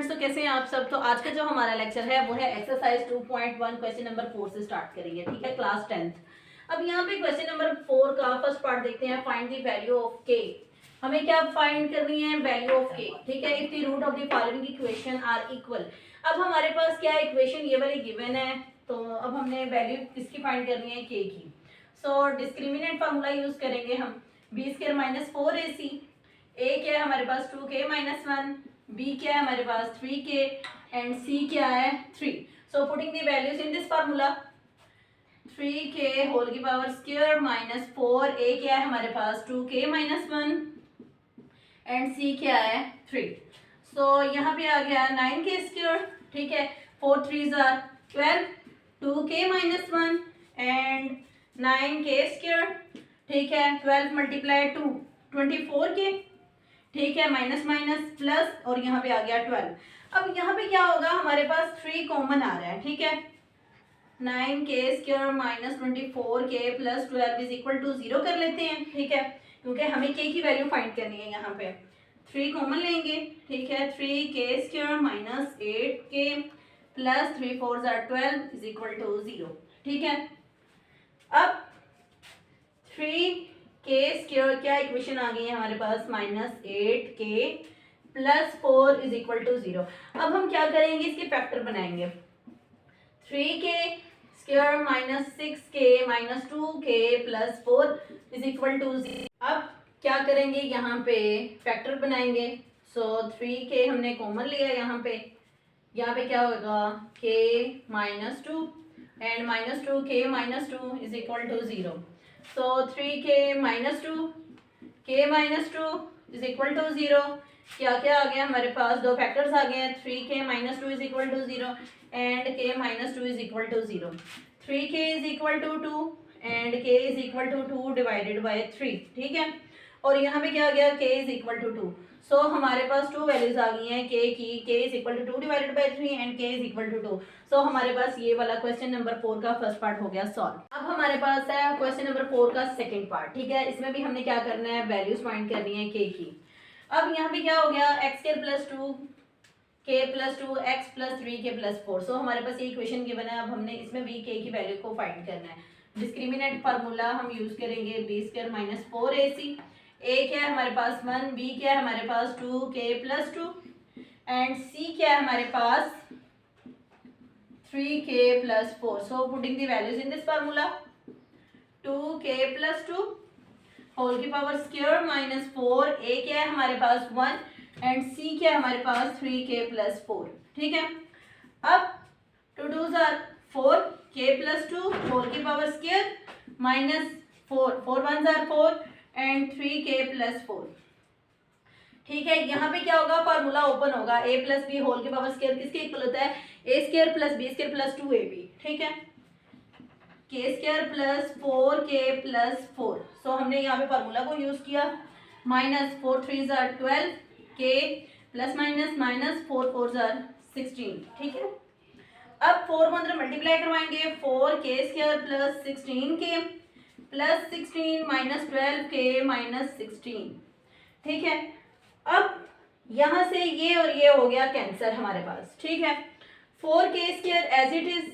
Students, तो कैसे हैं आप सब। तो आज का जो हमारा लेक्चर है वो है एक्सरसाइज 2.1 क्वेश्चन नंबर 4 से स्टार्ट करेंगे। ठीक है, क्लास 10th। अब यहाँ पे क्वेश्चन नंबर 4 का फर्स्ट पार्ट देखते हैं। फाइंड द वैल्यू ऑफ के। हमें क्या फाइंड करनी है? वैल्यू ऑफ के। ठीक है, if the root of the following equation are equal. अब हमारे पास क्या इक्वेशन ये वाली गिवन है, तो अब हमने वैल्यू किसकी फाइंड करनी है? के की। सो डिस्क्रिमिनेंट फार्मूला यूज करेंगे हम। B square minus 4ac। ए क्या है हमारे पास? 2k minus 1। बी क्या है हमारे पास? 3k। एंड सी क्या है? 3। So putting the values in this formula, 3k whole की पावर स्क्वायर माइनस 4। ए क्या है हमारे पास? 2k minus 1। एंड सी क्या है? 3। सो यहाँ पे आ गया 9k स्क्वायर। ठीक है, 4 3s are 12, 2k minus 1 and 9k square. ठीक है, 12 मल्टीप्लाई 2 24k। ठीक है, माइनस माइनस प्लस और यहाँ पे आ गया 12। अब यहाँ पे क्या होगा? हमारे पास 3 कॉमन आ रहा है। ठीक है, 9k square minus 24k plus 12 is equal to 0 कर लेते हैं। ठीक है, क्योंकि हमें k की वैल्यू फाइंड करनी है। यहाँ पे 3 कॉमन लेंगे। ठीक है, 3k square minus 8k plus 3 4 12 is equal to 0। ठीक है, अब 3k स्क्वायर क्या इक्वेशन आ गई है हमारे पास? Minus 8k plus 4 is equal to 0। अब हम क्या करेंगे? इसके फैक्टर बनाएंगे। 3k square minus 6k minus 2k plus 4 is equal to 0। अब क्या करेंगे? यहाँ पे फैक्टर बनाएंगे। सो 3k हमने कॉमन लिया यहाँ पे क्या होगा? k minus 2 and minus 2k minus 2 is equal to 0। So 3k minus 2, k minus 2 is equal to 0। क्या क्या आ गया हमारे पास? दो फैक्टर्स आ गए हैं। 3k minus 2 is equal to 0 and k minus 2 is equal to 0। 3k is equal to 2 and k is equal to 2 divided by 3। ठीक है, और यहाँ पे क्या आ गया? k is equal to 2। सो हमारे पास 2 वैल्यूज आ गई हैं k की। k is equal to 2 divided by 3 and k is equal to 2। सो हमारे पास ये वाला क्वेश्चन नंबर 4 का फर्स्ट पार्ट हो गया सॉल्व। अब हमारे पास है क्वेश्चन नंबर 4 का सेकंड पार्ट। ठीक है, इसमें भी हमने क्या करना है? वैल्यूज फाइंड करनी है k की। अब यहाँ पे क्या हो गया? x square plus 2k plus 2 x plus 3k plus 4। सो हमारे पास ये इक्वेशन गिवन है। अब हमने इसमें भी k की वैल्यू को फाइंड करना है। डिस्क्रिमिनेंट फार्मूला हम यूज करेंगे। B square minus 4ac। a क्या है हमारे पास? 1। b क्या है हमारे पास? 2k प्लस 2 एंड c क्या है हमारे पास? 3k plus 4। So putting the values in this formula, 2k plus 2 whole की पावर स्क्वायर माइनस 4। a क्या है हमारे पास? 1 एंड c क्या है हमारे पास? 3k plus 4। ठीक है, अब 2 2s are 4, k plus 2 whole की power square minus 4 4 1s are 4 and 3k plus 4। ठीक है, यहाँ पे क्या होगा? फार्मूला ओपन होगा। a प्लस बी होल के पावर स्क्वायर किसके इक्वल होता है? a square plus B square plus 2ab। ठीक है, k square plus 4k plus 4। So हमने यहाँ पे फार्मूला को यूज किया। Minus 4 3s are 12 k plus minus minus 4 4s are 16। ठीक है, अब 4 को अंदर मल्टीप्लाई करवाएंगे। 4k square plus 16k plus 16 minus 12k minus 16। ठीक है, अब यहाँ से ये और ये हो गया कैंसर हमारे पास। ठीक है, 4k square as it is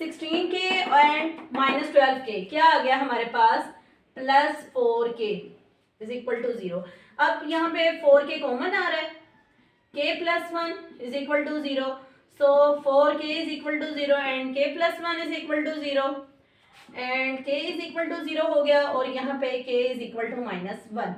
16k and minus 12k क्या आ गया हमारे पास? Plus 4k is equal to 0। अब यहाँ पे 4k कॉमन आ रहा है। k plus 1 is equal to 0। So 4k is equal to 0 and k plus 1 is equal to 0 and k is equal to 0 हो गया। और यहाँ पे k is equal to minus 1।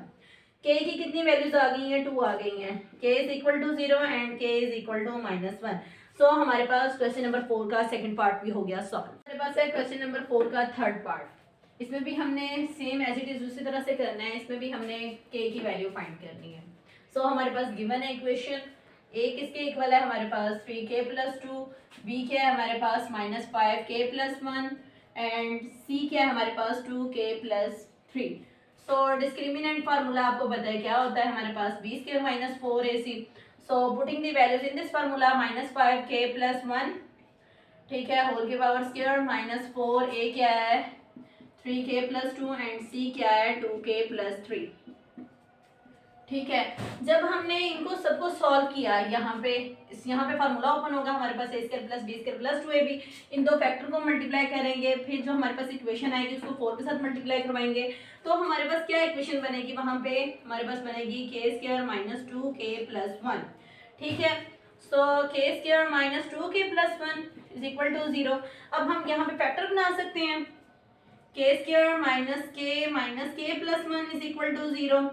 k की कितनी वैल्यूज आ गई हैं? 2 आ गई हैं। k is equal to 0 and k is equal to minus 1। So हमारे पास क्वेश्चन नंबर 4 का सेकंड पार्ट भी हो गया सॉल्व। हमारे पास है क्वेश्चन नंबर 4 का थर्ड पार्ट। इसमें भी हमने सेम एज इट इज उसी तरह से करना है। इसमें भी हमने k की वैल्यू फाइंड करनी है। सो हमारे पास गिवन है इक्वेशन। a किसके इक्वल है हमारे पास? 3k plus 2। b क्या है हमारे पास? Minus 5k plus 1 and c क्या है हमारे पास? 2k plus 3। So discriminant formula आपको पता है क्या होता है हमारे पास? B square minus 4ac। So putting the values in this formula, minus 5k plus 1। ठीक है, होल की पावर स्क्वायर माइनस 4। a क्या है? 3k प्लस 2 एंड c क्या है? 2k plus 3। ठीक है, जब हमने इनको सबको सॉल्व किया, यहाँ पे फार्मूला ओपन होगा हमारे पास a square plus B square plus 2ab, इन दो फैक्टर को मल्टीप्लाई करेंगे, फिर जो हमारे पास इक्वेशन आएगी उसको 4 के साथ मल्टीप्लाई करवाएंगे, तो हमारे पास क्या इक्वेशन बनेगी, वहां पे हमारे पास बनेगी k square minus 2k plus 1। ठीक है, so k square minus 2k plus 1 is equal to 0। अब हम यहाँ पे फैक्टर बना सकते हैं, k square minus k plus 1 is equal to 0।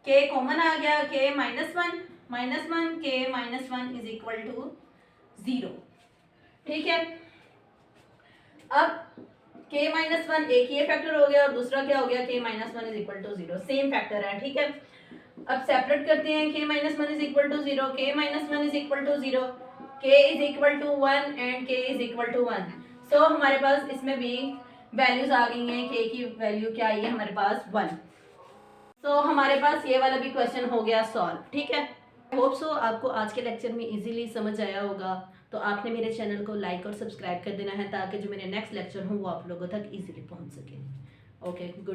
k common आ गया, k minus one k minus 1 is equal to 0। ठीक है, अब k माइनस 1 एक ये फैक्टर हो गया और दूसरा क्या हो गया, k minus 1 is equal to 0, same factor है। ठीक है, अब सेपरेट करते हैं, k minus 1 is equal to 0, k minus 1 is equal to 0, k is equal to 1 and k is equal to 1। So हमारे पास इसमें भी वैल्यूज आ गई हैं, k की वैल्यू क्या आई है हमारे पास 1। तो हमारे पास ये वाला भी क्वेश्चन हो गया सॉल्व। ठीक है, होप सो आपको आज के लेक्चर में इजीली समझ आया होगा। तो आपने मेरे चैनल को लाइक और सब्सक्राइब कर देना है ताकि जो मेरे नेक्स्ट लेक्चर हो वो आप लोगों तक इजीली पहुंच सके। Okay, good.